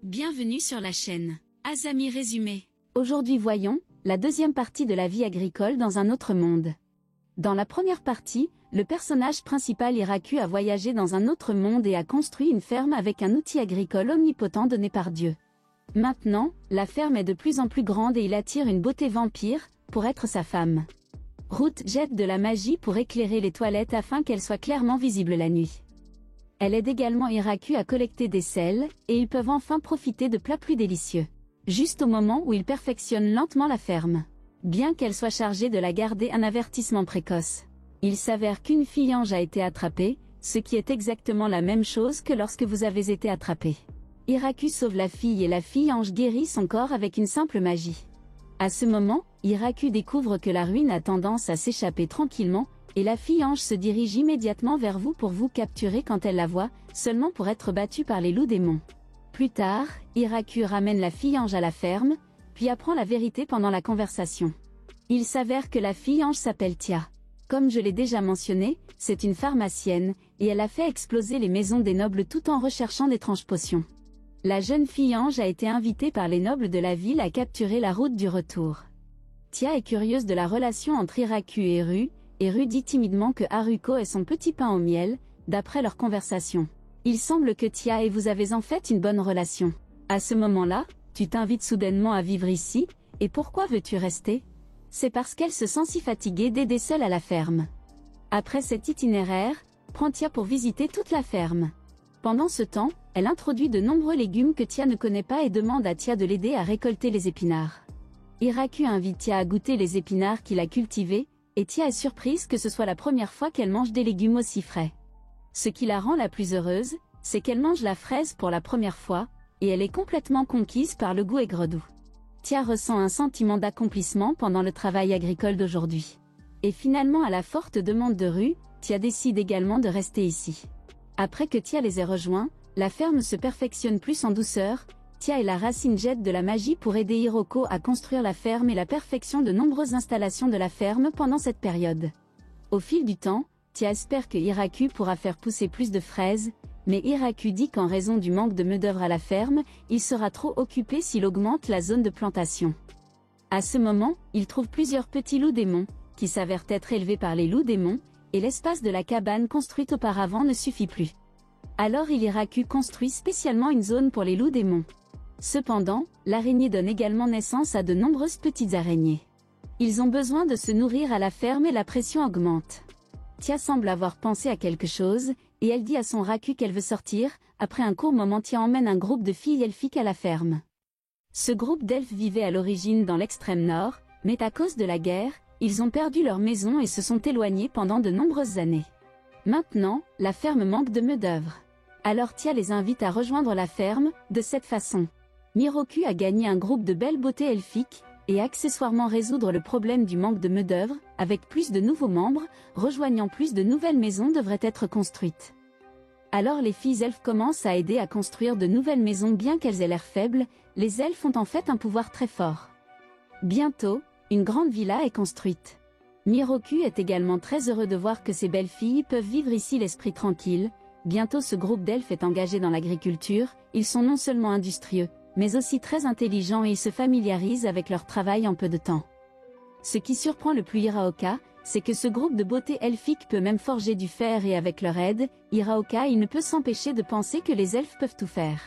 Bienvenue sur la chaîne Azami Résumé. Aujourd'hui voyons la deuxième partie de la vie agricole dans un autre monde. Dans la première partie, le personnage principal Hiraku a voyagé dans un autre monde et a construit une ferme avec un outil agricole omnipotent donné par Dieu. Maintenant, la ferme est de plus en plus grande et il attire une beauté vampire pour être sa femme. Ruth jette de la magie pour éclairer les toilettes afin qu'elles soient clairement visibles la nuit. Elle aide également Hiraku à collecter des sels, et ils peuvent enfin profiter de plats plus délicieux. Juste au moment où ils perfectionnent lentement la ferme. Bien qu'elle soit chargée de la garder, un avertissement précoce. Il s'avère qu'une fille ange a été attrapée, ce qui est exactement la même chose que lorsque vous avez été attrapé. Hiraku sauve la fille et la fille ange guérit son corps avec une simple magie. À ce moment, Hiraku découvre que la ruine a tendance à s'échapper tranquillement, et la fille ange se dirige immédiatement vers vous pour vous capturer quand elle la voit, seulement pour être battue par les loups démons. Plus tard, Hiraku ramène la fille ange à la ferme, puis apprend la vérité pendant la conversation. Il s'avère que la fille ange s'appelle Tia. Comme je l'ai déjà mentionné, c'est une pharmacienne, et elle a fait exploser les maisons des nobles tout en recherchant d'étranges potions. La jeune fille ange a été invitée par les nobles de la ville à capturer la route du retour. Tia est curieuse de la relation entre Hiraku et Ru dit timidement que Haruko est son petit pain au miel, d'après leur conversation. Il semble que Tia et vous avez en fait une bonne relation. À ce moment-là, tu t'invites soudainement à vivre ici, et pourquoi veux-tu rester? C'est parce qu'elle se sent si fatiguée d'aider seule à la ferme. Après cet itinéraire, prend Tia pour visiter toute la ferme. Pendant ce temps, elle introduit de nombreux légumes que Tia ne connaît pas et demande à Tia de l'aider à récolter les épinards. Hiraku invite Tia à goûter les épinards qu'il a cultivés, et Tia est surprise que ce soit la première fois qu'elle mange des légumes aussi frais. Ce qui la rend la plus heureuse, c'est qu'elle mange la fraise pour la première fois, et elle est complètement conquise par le goût aigre-doux. Tia ressent un sentiment d'accomplissement pendant le travail agricole d'aujourd'hui. Et finalement à la forte demande de Ru, Tia décide également de rester ici. Après que Tia les ait rejoints, la ferme se perfectionne plus en douceur, Tia et la racine jettent de la magie pour aider Hiroko à construire la ferme et la perfection de nombreuses installations de la ferme pendant cette période. Au fil du temps, Tia espère que Hiraku pourra faire pousser plus de fraises, mais Hiraku dit qu'en raison du manque de main-d'œuvre à la ferme, il sera trop occupé s'il augmente la zone de plantation. À ce moment, il trouve plusieurs petits loups démons, qui s'avèrent être élevés par les loups démons, et l'espace de la cabane construite auparavant ne suffit plus. Alors Hiraku construit spécialement une zone pour les loups démons. Cependant, l'araignée donne également naissance à de nombreuses petites araignées. Ils ont besoin de se nourrir à la ferme et la pression augmente. Tia semble avoir pensé à quelque chose, et elle dit à son Raku qu'elle veut sortir. Après un court moment, Tia emmène un groupe de filles elfiques à la ferme. Ce groupe d'elfes vivait à l'origine dans l'extrême nord, mais à cause de la guerre, ils ont perdu leur maison et se sont éloignés pendant de nombreuses années. Maintenant, la ferme manque de main-d'œuvre. Alors Tia les invite à rejoindre la ferme, de cette façon. Miroku a gagné un groupe de belles beautés elfiques, et accessoirement résoudre le problème du manque de main-d'œuvre, avec plus de nouveaux membres, rejoignant plus de nouvelles maisons devraient être construites. Alors les filles elfes commencent à aider à construire de nouvelles maisons bien qu'elles aient l'air faibles, les elfes ont en fait un pouvoir très fort. Bientôt, une grande villa est construite. Miroku est également très heureux de voir que ces belles filles peuvent vivre ici l'esprit tranquille. Bientôt ce groupe d'elfes est engagé dans l'agriculture, ils sont non seulement industrieux, mais aussi très intelligents et ils se familiarisent avec leur travail en peu de temps. Ce qui surprend le plus Hiraoka, c'est que ce groupe de beauté elfique peut même forger du fer et avec leur aide, Hiraoka il ne peut s'empêcher de penser que les elfes peuvent tout faire.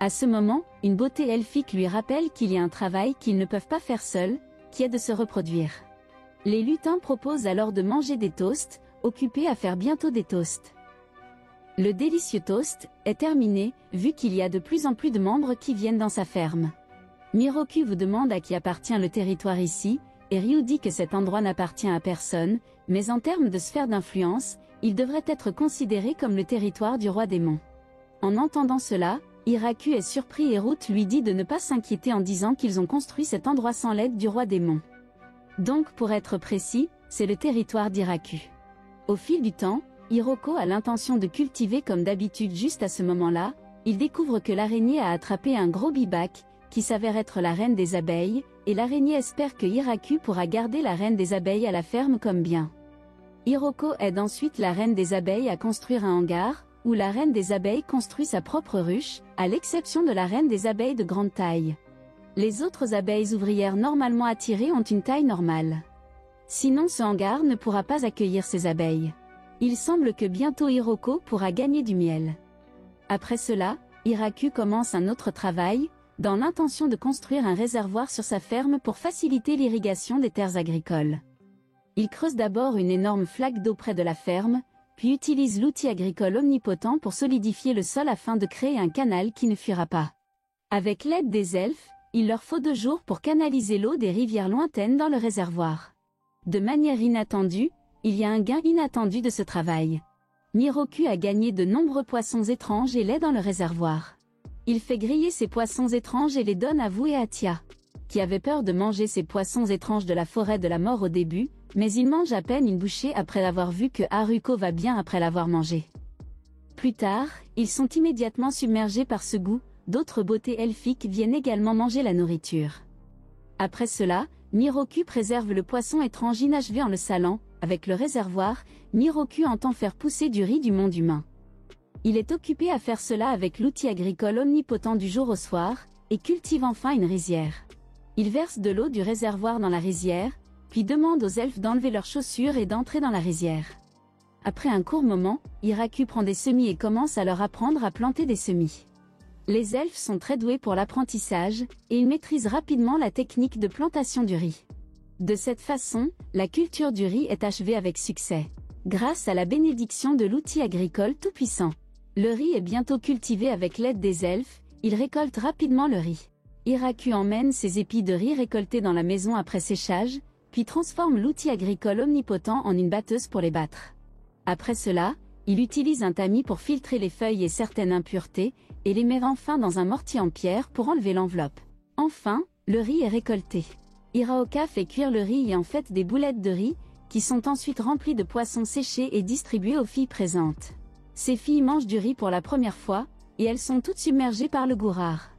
À ce moment, une beauté elfique lui rappelle qu'il y a un travail qu'ils ne peuvent pas faire seuls, qui est de se reproduire. Les lutins proposent alors de manger des toasts, occupés à faire bientôt des toasts. Le délicieux toast est terminé, vu qu'il y a de plus en plus de membres qui viennent dans sa ferme. Miroku vous demande à qui appartient le territoire ici, et Ryu dit que cet endroit n'appartient à personne, mais en termes de sphère d'influence, il devrait être considéré comme le territoire du roi démon. En entendant cela, Hiraku est surpris et Ruth lui dit de ne pas s'inquiéter en disant qu'ils ont construit cet endroit sans l'aide du roi démon. Donc pour être précis, c'est le territoire d'Hiraku. Au fil du temps, Hiroko a l'intention de cultiver comme d'habitude. Juste à ce moment-là, il découvre que l'araignée a attrapé un gros bibac, qui s'avère être la reine des abeilles, et l'araignée espère que Hiraku pourra garder la reine des abeilles à la ferme comme bien. Hiroko aide ensuite la reine des abeilles à construire un hangar, où la reine des abeilles construit sa propre ruche, à l'exception de la reine des abeilles de grande taille. Les autres abeilles ouvrières normalement attirées ont une taille normale. Sinon ce hangar ne pourra pas accueillir ces abeilles. Il semble que bientôt Hiroko pourra gagner du miel. Après cela, Hiraku commence un autre travail, dans l'intention de construire un réservoir sur sa ferme pour faciliter l'irrigation des terres agricoles. Il creuse d'abord une énorme flaque d'eau près de la ferme, puis utilise l'outil agricole omnipotent pour solidifier le sol afin de créer un canal qui ne fuira pas. Avec l'aide des elfes, il leur faut 2 jours pour canaliser l'eau des rivières lointaines dans le réservoir. De manière inattendue, il y a un gain inattendu de ce travail. Miroku a gagné de nombreux poissons étranges et lait dans le réservoir. Il fait griller ces poissons étranges et les donne à Wu et à Tia, qui avaient peur de manger ces poissons étranges de la forêt de la mort au début, mais ils mangent à peine une bouchée après avoir vu que Haruko va bien après l'avoir mangé. Plus tard, ils sont immédiatement submergés par ce goût, d'autres beautés elfiques viennent également manger la nourriture. Après cela, Miroku préserve le poisson étrange inachevé en le salant. Avec le réservoir, Miroku entend faire pousser du riz du monde humain. Il est occupé à faire cela avec l'outil agricole omnipotent du jour au soir, et cultive enfin une rizière. Il verse de l'eau du réservoir dans la rizière, puis demande aux elfes d'enlever leurs chaussures et d'entrer dans la rizière. Après un court moment, Hiraku prend des semis et commence à leur apprendre à planter des semis. Les elfes sont très doués pour l'apprentissage, et ils maîtrisent rapidement la technique de plantation du riz. De cette façon, la culture du riz est achevée avec succès. Grâce à la bénédiction de l'outil agricole tout-puissant. Le riz est bientôt cultivé avec l'aide des elfes, ils récoltent rapidement le riz. Hiraku emmène ses épis de riz récoltés dans la maison après séchage, puis transforme l'outil agricole omnipotent en une batteuse pour les battre. Après cela, il utilise un tamis pour filtrer les feuilles et certaines impuretés, et les met enfin dans un mortier en pierre pour enlever l'enveloppe. Enfin, le riz est récolté. Hiraoka fait cuire le riz et en fait des boulettes de riz, qui sont ensuite remplies de poissons séchés et distribuées aux filles présentes. Ces filles mangent du riz pour la première fois, et elles sont toutes submergées par le goût rare.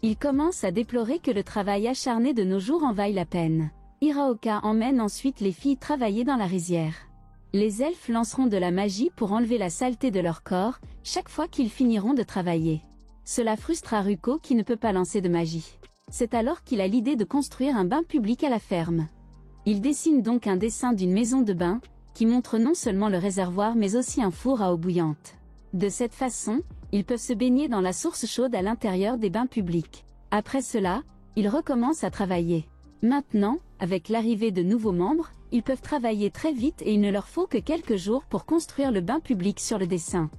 Il commence à déplorer que le travail acharné de nos jours en vaille la peine. Hiraoka emmène ensuite les filles travailler dans la rizière. Les elfes lanceront de la magie pour enlever la saleté de leur corps, chaque fois qu'ils finiront de travailler. Cela frustre Haruko qui ne peut pas lancer de magie. C'est alors qu'il a l'idée de construire un bain public à la ferme. Il dessine donc un dessin d'une maison de bain, qui montre non seulement le réservoir mais aussi un four à eau bouillante. De cette façon, ils peuvent se baigner dans la source chaude à l'intérieur des bains publics. Après cela, ils recommencent à travailler. Maintenant, avec l'arrivée de nouveaux membres, ils peuvent travailler très vite et il ne leur faut que quelques jours pour construire le bain public sur le dessin.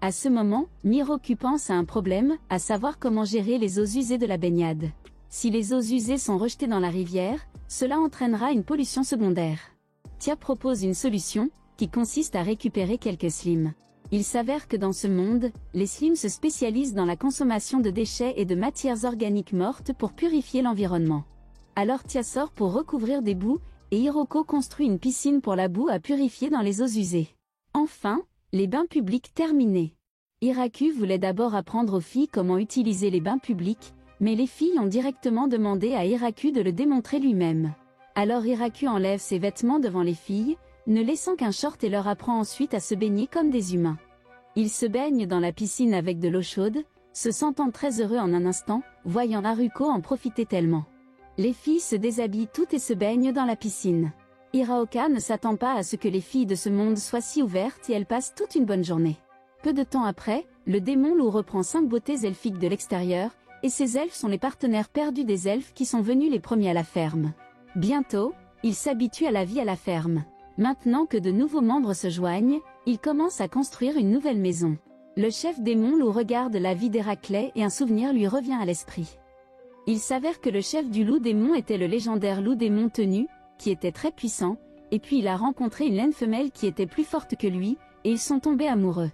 À ce moment, Miroku pense à un problème, à savoir comment gérer les eaux usées de la baignade. Si les eaux usées sont rejetées dans la rivière, cela entraînera une pollution secondaire. Tia propose une solution, qui consiste à récupérer quelques slimes. Il s'avère que dans ce monde, les slimes se spécialisent dans la consommation de déchets et de matières organiques mortes pour purifier l'environnement. Alors Tia sort pour recouvrir des boues, et Hiroko construit une piscine pour la boue à purifier dans les eaux usées. Enfin, les bains publics terminés. Hiraku voulait d'abord apprendre aux filles comment utiliser les bains publics, mais les filles ont directement demandé à Hiraku de le démontrer lui-même. Alors Hiraku enlève ses vêtements devant les filles, ne laissant qu'un short et leur apprend ensuite à se baigner comme des humains. Ils se baignent dans la piscine avec de l'eau chaude, se sentant très heureux en un instant, voyant Haruko en profiter tellement. Les filles se déshabillent toutes et se baignent dans la piscine. Hiraoka ne s'attend pas à ce que les filles de ce monde soient si ouvertes et elles passent toute une bonne journée. Peu de temps après, le démon loup reprend 5 beautés elfiques de l'extérieur, et ces elfes sont les partenaires perdus des elfes qui sont venus les premiers à la ferme. Bientôt, ils s'habituent à la vie à la ferme. Maintenant que de nouveaux membres se joignent, ils commencent à construire une nouvelle maison. Le chef démon loup regarde la vie d'Héraclès et un souvenir lui revient à l'esprit. Il s'avère que le chef du loup démon était le légendaire loup démon Tenu, qui était très puissant, et puis il a rencontré une laine femelle qui était plus forte que lui, et ils sont tombés amoureux.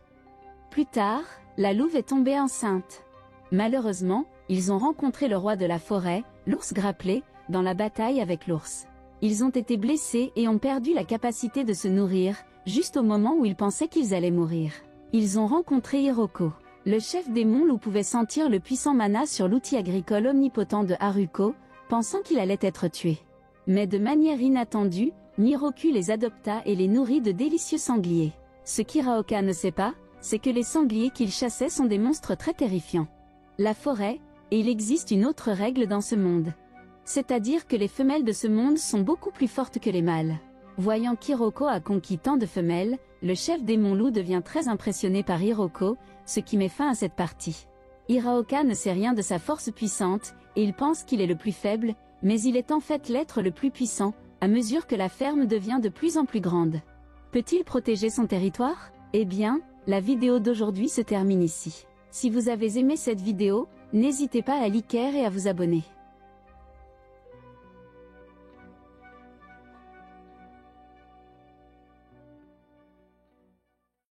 Plus tard, la louve est tombée enceinte. Malheureusement, ils ont rencontré le roi de la forêt, l'ours Grapplé, dans la bataille avec l'ours. Ils ont été blessés et ont perdu la capacité de se nourrir, juste au moment où ils pensaient qu'ils allaient mourir. Ils ont rencontré Hiroko. Le chef démon loup pouvait sentir le puissant mana sur l'outil agricole omnipotent de Haruko, pensant qu'il allait être tué. Mais de manière inattendue, Miroku les adopta et les nourrit de délicieux sangliers. Ce qu'Hiraoka ne sait pas, c'est que les sangliers qu'il chassait sont des monstres très terrifiants. La forêt, et il existe une autre règle dans ce monde. C'est-à-dire que les femelles de ce monde sont beaucoup plus fortes que les mâles. Voyant qu'Hiroko a conquis tant de femelles, le chef démon loup devient très impressionné par Hiroko, ce qui met fin à cette partie. Hiraoka ne sait rien de sa force puissante, et il pense qu'il est le plus faible, mais il est en fait l'être le plus puissant, à mesure que la ferme devient de plus en plus grande. Peut-il protéger son territoire? Eh bien, la vidéo d'aujourd'hui se termine ici. Si vous avez aimé cette vidéo, n'hésitez pas à liker et à vous abonner.